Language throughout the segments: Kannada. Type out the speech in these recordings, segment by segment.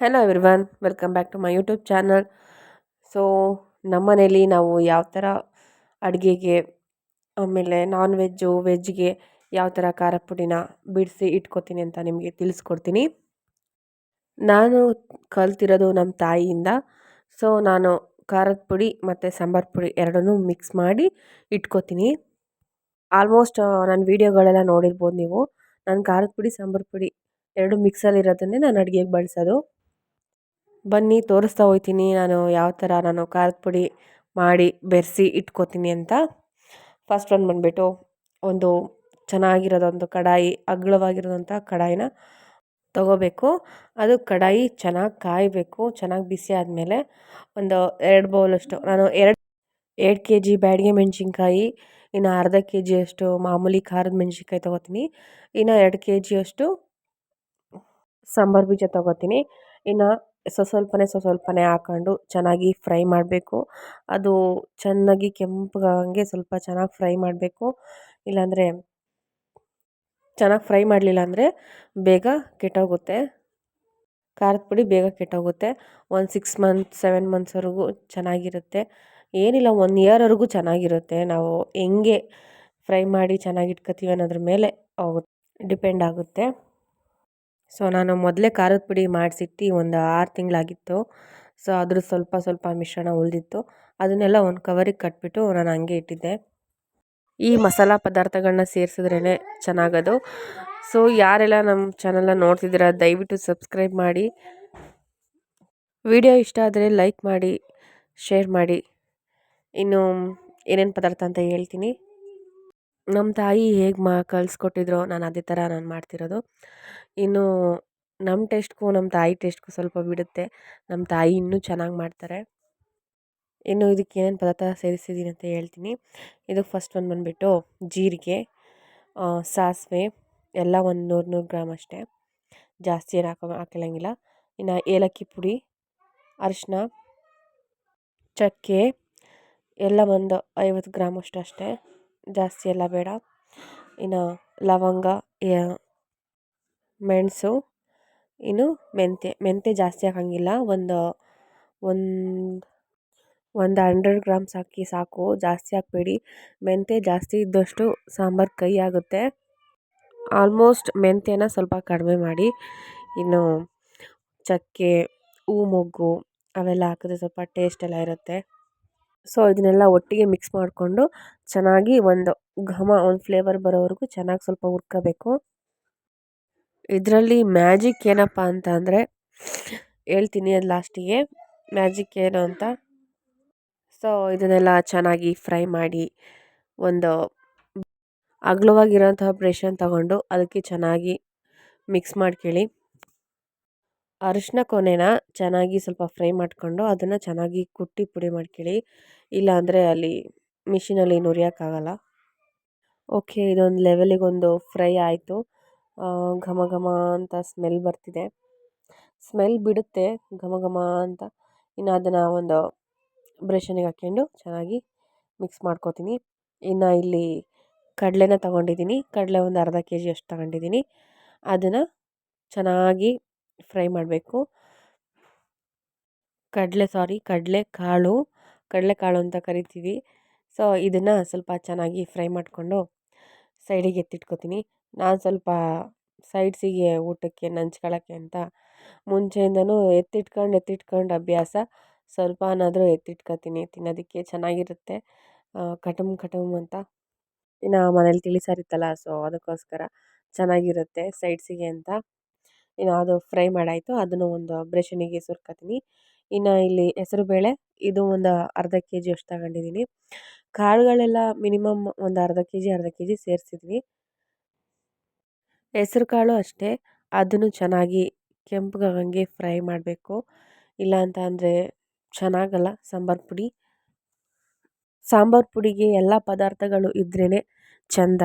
Hello everyone, welcome back to my YouTube channel. So ನಮ್ಮನೇಲಿ ನಾವು ಯಾವ ಥರ ಅಡುಗೆಗೆ ಆಮೇಲೆ ನಾನ್ ವೆಜ್ಜು ವೆಜ್ಗೆ ಯಾವ ಥರ ಖಾರದ ಪುಡಿನ ಬಿಡಿಸಿ ಇಟ್ಕೋತೀನಿ ಅಂತ ನಿಮಗೆ ತಿಳಿಸ್ಕೊಡ್ತೀನಿ. ನಾನು ಕಲ್ತಿರೋದು ನಮ್ಮ ತಾಯಿಯಿಂದ. ಸೊ ನಾನು ಖಾರದ ಪುಡಿ ಮತ್ತು ಸಾಂಬಾರು ಪುಡಿ ಎರಡನ್ನೂ ಮಿಕ್ಸ್ ಮಾಡಿ ಇಟ್ಕೋತೀನಿ. ಆಲ್ಮೋಸ್ಟ್ ನನ್ನ ವೀಡಿಯೋಗಳೆಲ್ಲ ನೋಡಿರ್ಬೋದು ನೀವು. ನಾನು ಖಾರದ ಪುಡಿ ಸಾಂಬಾರು ಪುಡಿ ಎರಡು ಮಿಕ್ಸಲ್ಲಿರೋದನ್ನೇ ನಾನು ಅಡುಗೆಗೆ ಬಳಸೋದು. ಬನ್ನಿ ತೋರಿಸ್ತಾ ಹೋಗ್ತೀನಿ ನಾನು ಯಾವ ಥರ ನಾನು ಖಾರದ ಪುಡಿ ಮಾಡಿ ಬೆರೆಸಿ ಇಟ್ಕೋತೀನಿ ಅಂತ. ಫಸ್ಟ್ ಒಂದು ಬಂದುಬಿಟ್ಟು ಒಂದು ಚೆನ್ನಾಗಿರೋದೊಂದು ಕಡಾಯಿ, ಅಗಲವಾಗಿರೋದಂಥ ಕಡಾಯಿನ ತೊಗೋಬೇಕು. ಅದು ಕಡಾಯಿ ಚೆನ್ನಾಗಿ ಕಾಯಬೇಕು. ಚೆನ್ನಾಗಿ ಬಿಸಿ ಆದಮೇಲೆ ಒಂದು 2 ಬೌಲಷ್ಟು ನಾನು 2 ಕೆ ಜಿ ಬ್ಯಾಡಗೆ ಮೆಣಸಿನ್ಕಾಯಿ, ಇನ್ನು ಅರ್ಧ ಕೆ ಜಿಯಷ್ಟು ಮಾಮೂಲಿ ಖಾರದ ಮೆಣಸಿನ್ಕಾಯಿ ತೊಗೋತೀನಿ. ಇನ್ನು 2 ಕೆ ಜಿಯಷ್ಟು ಸಾಂಬಾರು ಬೀಜ ತೊಗೋತೀನಿ. ಇನ್ನು ಸ್ವಲ್ಪನೇ ಹಾಕ್ಕೊಂಡು ಚೆನ್ನಾಗಿ ಫ್ರೈ ಮಾಡಬೇಕು. ಅದು ಚೆನ್ನಾಗಿ ಕೆಂಪಗಾಗಂಗೆ ಸ್ವಲ್ಪ ಚೆನ್ನಾಗಿ ಫ್ರೈ ಮಾಡಬೇಕು. ಇಲ್ಲಾಂದರೆ ಚೆನ್ನಾಗಿ ಫ್ರೈ ಮಾಡಲಿಲ್ಲ ಅಂದರೆ ಬೇಗ ಕೆಟ್ಟೋಗುತ್ತೆ. ಖಾರದ ಪುಡಿ ಬೇಗ ಕೆಟ್ಟೋಗುತ್ತೆ. ಒಂದು 6 ಮಂತ್ಸ್ 7 ಮಂತ್ಸ್ವರೆಗೂ ಚೆನ್ನಾಗಿರುತ್ತೆ. ಏನಿಲ್ಲ 1 ಇಯರ್ವರೆಗೂ ಚೆನ್ನಾಗಿರುತ್ತೆ. ನಾವು ಹೆಂಗೆ ಫ್ರೈ ಮಾಡಿ ಚೆನ್ನಾಗಿ ಇಟ್ಕೋತೀವಿ ಅನ್ನೋದ್ರ ಮೇಲೆ ಡಿಪೆಂಡ್ ಆಗುತ್ತೆ. ಸೊ ನಾನು ಮೊದಲೇ ಖಾರದ ಪುಡಿ ಮಾಡಿಸಿಟ್ಟು ಒಂದು 6 ತಿಂಗಳಾಗಿತ್ತು. ಸೊ ಅದ್ರ ಸ್ವಲ್ಪ ಮಿಶ್ರಣ ಉಳಿದಿತ್ತು. ಅದನ್ನೆಲ್ಲ ಒಂದು ಕವರಿಗೆ ಕಟ್ಬಿಟ್ಟು ನಾನು ಹಂಗೆ ಇಟ್ಟಿದ್ದೆ. ಈ ಮಸಾಲ ಪದಾರ್ಥಗಳನ್ನ ಸೇರಿಸಿದ್ರೇ ಚೆನ್ನಾಗದು. ಸೊ ಯಾರೆಲ್ಲ ನಮ್ಮ ಚಾನಲ್ನ ನೋಡ್ತಿದ್ದೀರಾ ದಯವಿಟ್ಟು ಸಬ್ಸ್ಕ್ರೈಬ್ ಮಾಡಿ. ವಿಡಿಯೋ ಇಷ್ಟ ಆದರೆ ಲೈಕ್ ಮಾಡಿ, ಶೇರ್ ಮಾಡಿ. ಇನ್ನು ಏನೇನು ಪದಾರ್ಥ ಅಂತ ಹೇಳ್ತೀನಿ. ನಮ್ಮ ತಾಯಿ ಹೇಗೆ ಕಲಿಸ್ಕೊಟ್ಟಿದ್ರೋ ನಾನು ಅದೇ ಥರ ನಾನು ಮಾಡ್ತಿರೋದು. ಇನ್ನು ನಮ್ಮ ಟೇಸ್ಟ್ಗೂ ನಮ್ಮ ತಾಯಿ ಟೇಸ್ಟ್ಗೂ ಸ್ವಲ್ಪ ಬಿಡುತ್ತೆ. ನಮ್ಮ ತಾಯಿ ಇನ್ನೂ ಚೆನ್ನಾಗಿ ಮಾಡ್ತಾರೆ. ಇನ್ನು ಇದಕ್ಕೆ ಏನೇನು ಪದಾರ್ಥ ಸೇರಿಸಿದ್ದೀನಿ ಅಂತ ಹೇಳ್ತೀನಿ. ಇದಕ್ಕೆ ಫಸ್ಟ್ ಒಂದು ಬಂದುಬಿಟ್ಟು ಜೀರಿಗೆ, ಸಾಸಿವೆ ಎಲ್ಲ ಒಂದು 100 ಗ್ರಾಮ್ ಅಷ್ಟೇ, ಜಾಸ್ತಿ ಏನು ಹಾಕಿಲ್ಲಂಗಿಲ್ಲ. ಇನ್ನು ಏಲಕ್ಕಿ ಪುಡಿ, ಅರಿಶಿನ, ಚಕ್ಕೆ ಎಲ್ಲ ಒಂದು 50 ಗ್ರಾಮಷ್ಟು ಅಷ್ಟೇ, ಜಾಸ್ತಿ ಎಲ್ಲ ಬೇಡ. ಇನ್ನು ಲವಂಗ, ಮೆಣಸು, ಇನ್ನು ಮೆಂತ್ಯ ಜಾಸ್ತಿ ಹಾಕೋಂಗಿಲ್ಲ. ಒಂದು 100 ಗ್ರಾಮ್ಸ್ ಹಾಕಿ ಸಾಕು, ಜಾಸ್ತಿ ಹಾಕಬೇಡಿ. ಮೆಂತ್ಯ ಜಾಸ್ತಿ ಇದ್ದಷ್ಟು ಸಾಂಬಾರು ಕಹಿ ಆಗುತ್ತೆ. ಆಲ್ಮೋಸ್ಟ್ ಮೆಂತ್ಯನ ಸ್ವಲ್ಪ ಕಡಿಮೆ ಮಾಡಿ. ಇನ್ನು ಚಕ್ಕೆ, ಮೊಗ್ಗು ಅವೆಲ್ಲ ಹಾಕಿದ್ರೆ ಸ್ವಲ್ಪ ಟೇಸ್ಟ್ ಎಲ್ಲ ಇರುತ್ತೆ. ಸೊ ಇದನ್ನೆಲ್ಲ ಒಟ್ಟಿಗೆ ಮಿಕ್ಸ್ ಮಾಡಿಕೊಂಡು ಚೆನ್ನಾಗಿ ಒಂದು ಫ್ಲೇವರ್ ಬರೋವರೆಗೂ ಚೆನ್ನಾಗಿ ಸ್ವಲ್ಪ ಹುರ್ಕೋಬೇಕು. ಇದರಲ್ಲಿ ಮ್ಯಾಜಿಕ್ ಏನಪ್ಪ ಅಂತ ಅಂದರೆ ಹೇಳ್ತೀನಿ ಅದು ಲಾಸ್ಟಿಗೆ ಮ್ಯಾಜಿಕ್ ಏನು ಅಂತ. ಸೊ ಇದನ್ನೆಲ್ಲ ಚೆನ್ನಾಗಿ ಫ್ರೈ ಮಾಡಿ ಒಂದು ಅಗಲವಾಗಿರೋಂತಹ ಬ್ರಷನ್ನು ತಗೊಂಡು ಅದಕ್ಕೆ ಚೆನ್ನಾಗಿ ಮಿಕ್ಸ್ ಮಾಡ್ಕೊಳ್ಳಿ. ಅರಿಶಿನ ಕೊನೆನ ಚೆನ್ನಾಗಿ ಸ್ವಲ್ಪ ಫ್ರೈ ಮಾಡಿಕೊಂಡು ಅದನ್ನು ಚೆನ್ನಾಗಿ ಕುಟ್ಟಿ ಪುಡಿ ಮಾಡ್ಕೊಳ್ಳಿ. ಇಲ್ಲಾಂದರೆ ಅಲ್ಲಿ ಮಿಷಿನಲ್ಲಿ ನುರಿಯೋಕ್ಕಾಗಲ್ಲ. ಓಕೆ, ಇದೊಂದು ಲೆವೆಲಿಗೊಂದು ಫ್ರೈ ಆಯಿತು. ಘಮ ಘಮ ಅಂತ ಸ್ಮೆಲ್ ಬರ್ತಿದೆ. ಸ್ಮೆಲ್ ಬಿಡುತ್ತೆ ಘಮ ಘಮ ಅಂತ. ಇನ್ನು ಅದನ್ನು ಒಂದು ಬ್ರಷನಿಗೆ ಹಾಕ್ಕೊಂಡು ಚೆನ್ನಾಗಿ ಮಿಕ್ಸ್ ಮಾಡ್ಕೋತೀನಿ. ಇನ್ನು ಇಲ್ಲಿ ಕಡಲೆನ ತೊಗೊಂಡಿದ್ದೀನಿ. ಕಡಲೆ ಒಂದು ಅರ್ಧ ಕೆ ಜಿಯಷ್ಟು ತೊಗೊಂಡಿದ್ದೀನಿ. ಅದನ್ನು ಚೆನ್ನಾಗಿ ಫ್ರೈ ಮಾಡಬೇಕು. ಕಡಲೆಕಾಳು ಅಂತ ಕರಿತೀವಿ. ಸೊ ಇದನ್ನು ಸ್ವಲ್ಪ ಚೆನ್ನಾಗಿ ಫ್ರೈ ಮಾಡಿಕೊಂಡು ಸೈಡಿಗೆ ಎತ್ತಿಟ್ಕೊತೀನಿ. ನಾನು ಸ್ವಲ್ಪ ಸೈಡ್ಸಿಗೆ ಊಟಕ್ಕೆ ನಂಚ್ಕೊಳ್ಳೋಕ್ಕೆ ಅಂತ ಮುಂಚೆಯಿಂದನೂ ಎತ್ತಿಟ್ಕೊಂಡು ಅಭ್ಯಾಸ. ಸ್ವಲ್ಪನಾದರೂ ಎತ್ತಿಟ್ಕೊತೀನಿ, ತಿನ್ನೋದಕ್ಕೆ ಚೆನ್ನಾಗಿರುತ್ತೆ ಕಟುಮ್ ಅಂತ. ಇನ್ನು ಮನೇಲಿ ತಿಳಿಸಾರಿತ್ತಲ್ಲ, ಸೊ ಅದಕ್ಕೋಸ್ಕರ ಚೆನ್ನಾಗಿರುತ್ತೆ ಸೈಡ್ಸಿಗೆ ಅಂತ. ಇನ್ನು ಅದು ಫ್ರೈ ಮಾಡಾಯಿತು. ಅದನ್ನು ಒಂದು ಬ್ರಷನಿಗೆ ಸುರ್ಕೊತೀನಿ. ಇನ್ನು ಇಲ್ಲಿ ಹೆಸರುಬೇಳೆ, ಇದು ಒಂದು ಅರ್ಧ ಕೆ ಜಿಯಷ್ಟು ತಗೊಂಡಿದ್ದೀನಿ. ಕಾಳುಗಳೆಲ್ಲ ಮಿನಿಮಮ್ ಒಂದು ಅರ್ಧ ಕೆ ಜಿ ಸೇರಿಸಿದ್ವಿ. ಹೆಸರು ಕಾಳು ಅಷ್ಟೇ, ಅದನ್ನು ಚೆನ್ನಾಗಿ ಕೆಂಪಗಾಗಂಗೆ ಫ್ರೈ ಮಾಡಬೇಕು. ಇಲ್ಲ ಅಂತ ಅಂದರೆ ಚೆನ್ನಾಗಲ್ಲ ಸಾಂಬಾರು ಪುಡಿಗೆ ಎಲ್ಲ ಪದಾರ್ಥಗಳು ಇದ್ರೇ ಚೆಂದ.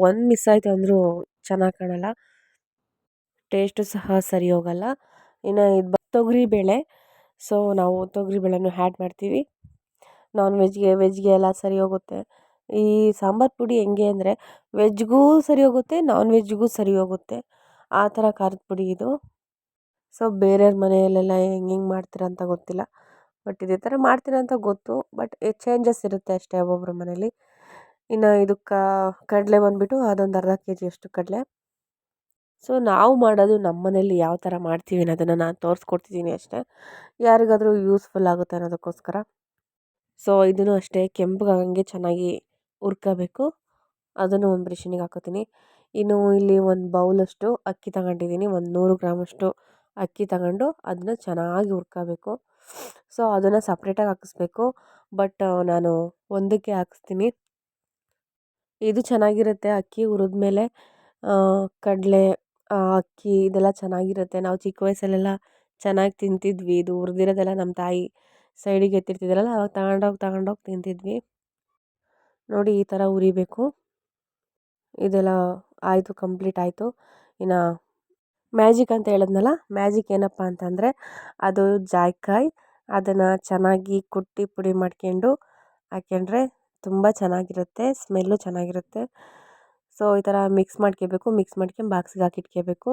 ಒಂದು ಮಿಸ್ ಆಯಿತು ಅಂದರೂ ಚೆನ್ನಾಗಿ ಕಾಣಲ್ಲ, ಟೇಸ್ಟು ಸಹ ಸರಿ ಹೋಗಲ್ಲ. ಇನ್ನು ಇದು ತೊಗರಿಬೇಳೆ. ಸೊ ನಾವು ತೊಗರಿಬೇಳೆನೂ ಆ್ಯಡ್ ಮಾಡ್ತೀವಿ. ನಾನ್ ವೆಜ್ಗೆ ಎಲ್ಲ ಸರಿ ಹೋಗುತ್ತೆ. ಈ ಸಾಂಬಾರು ಪುಡಿ ಹೆಂಗೆ ಅಂದರೆ ವೆಜ್ಗೂ ಸರಿ ಹೋಗುತ್ತೆ, ನಾನ್ ವೆಜ್ಗೂ ಸರಿ ಹೋಗುತ್ತೆ. ಆ ಥರ ಖಾರದ ಪುಡಿ ಇದು. ಸೊ ಬೇರೆಯವ್ರ ಮನೆಯಲ್ಲೆಲ್ಲ ಹೆಂಗೆ ಮಾಡ್ತೀರ ಅಂತ ಗೊತ್ತಿಲ್ಲ, ಬಟ್ ಇದೇ ಥರ ಮಾಡ್ತೀರ ಅಂತ ಗೊತ್ತು. ಬಟ್ ಚೇಂಜಸ್ ಇರುತ್ತೆ ಅಷ್ಟೇ ಒಬ್ಬೊಬ್ಬರ ಮನೇಲಿ. ಇನ್ನು ಇದಕ್ಕೆ ಕಡಲೆ ಬಂದುಬಿಟ್ಟು ಅದೊಂದು ಅರ್ಧ ಕೆ ಜಿಯಷ್ಟು ಕಡಲೆ. ಸೊ ನಾವು ಮಾಡೋದು ನಮ್ಮ ಮನೇಲಿ ಯಾವ ಥರ ಮಾಡ್ತೀವಿ ಅನ್ನೋದನ್ನು ನಾನು ತೋರಿಸ್ಕೊಡ್ತಿದ್ದೀನಿ ಅಷ್ಟೇ, ಯಾರಿಗಾದರೂ ಯೂಸ್ಫುಲ್ ಆಗುತ್ತೆ ಅನ್ನೋದಕ್ಕೋಸ್ಕರ. ಸೊ ಇದನ್ನು ಅಷ್ಟೇ ಕೆಂಪಗಾಗಂಗೆ ಚೆನ್ನಾಗಿ ಹುರ್ಕೋಬೇಕು. ಅದನ್ನು ಒಂದು ಬ್ರಷಿನಿಗೆ ಹಾಕೋತೀನಿ. ಇನ್ನು ಇಲ್ಲಿ ಒಂದು ಬೌಲಷ್ಟು ಅಕ್ಕಿ ತಗೊಂಡಿದ್ದೀನಿ, ಒಂದು 100 ಗ್ರಾಮಷ್ಟು ಅಕ್ಕಿ ತಗೊಂಡು ಅದನ್ನ ಚೆನ್ನಾಗಿ ಹುರ್ಕೋಬೇಕು. ಸೊ ಅದನ್ನು ಸಪ್ರೇಟಾಗಿ ಹಾಕಿಸ್ಬೇಕು, ಬಟ್ ನಾನು ಒಂದಕ್ಕೆ ಹಾಕಿಸ್ತೀನಿ. ಇದು ಚೆನ್ನಾಗಿರುತ್ತೆ ಅಕ್ಕಿ ಹುರಿದ್ಮೇಲೆ. ಕಡಲೆ, ಅಕ್ಕಿ ಇದೆಲ್ಲ ಚೆನ್ನಾಗಿರುತ್ತೆ. ನಾವು ಚಿಕ್ಕ ವಯಸ್ಸಲ್ಲೆಲ್ಲ ಚೆನ್ನಾಗಿ ತಿಂತಿದ್ವಿ. ಇದು ಹುರಿದಿರೋದೆಲ್ಲ ನಮ್ಮ ತಾಯಿ ಸೈಡಿಗೆ ಎತ್ತಿರ್ತಿದ್ರಲ್ಲ, ಅವಾಗ ತಗೊಂಡೋಗಿ ತಿಂತಿದ್ವಿ. ನೋಡಿ ಈ ಥರ ಹುರಿಬೇಕು. ಇದೆಲ್ಲ ಆಯಿತು, ಕಂಪ್ಲೀಟ್ ಆಯಿತು. ಇನ್ನು ಮ್ಯಾಜಿಕ್ ಅಂತ ಹೇಳಿದ್ನಲ್ಲ, ಮ್ಯಾಜಿಕ್ ಏನಪ್ಪ ಅಂತಂದರೆ ಅದು ಜಾಯಿಕಾಯಿ. ಅದನ್ನು ಚೆನ್ನಾಗಿ ಕುಟ್ಟಿ ಪುಡಿ ಮಾಡ್ಕೊಂಡು ಹಾಕ್ಕೊಂಡ್ರೆ ತುಂಬ ಚೆನ್ನಾಗಿರುತ್ತೆ, ಸ್ಮೆಲ್ಲು ಚೆನ್ನಾಗಿರುತ್ತೆ. ಸೊ ಈ ಥರ ಮಿಕ್ಸ್ ಮಾಡ್ಕೊಂಡು ಬಾಕ್ಸಿಗೆ ಹಾಕಿಟ್ಕೋಬೇಕು.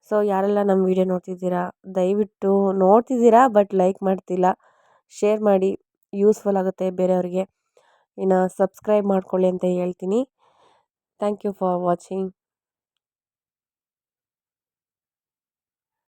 ಸೊ ಯಾರೆಲ್ಲ ನಮ್ಮ ವೀಡಿಯೋ ನೋಡ್ತಿದ್ದೀರಾ, ದಯವಿಟ್ಟು ನೋಡ್ತಿದ್ದೀರಾ ಬಟ್ ಲೈಕ್ ಮಾಡ್ತಿಲ್ಲ, ಶೇರ್ ಮಾಡಿ, ಯೂಸ್ಫುಲ್ ಆಗುತ್ತೆ ಬೇರೆಯವ್ರಿಗೆ. ಇನ್ನು ಸಬ್ಸ್ಕ್ರೈಬ್ ಮಾಡ್ಕೊಳ್ಳಿ ಅಂತ ಹೇಳ್ತೀನಿ. Thank you for watching.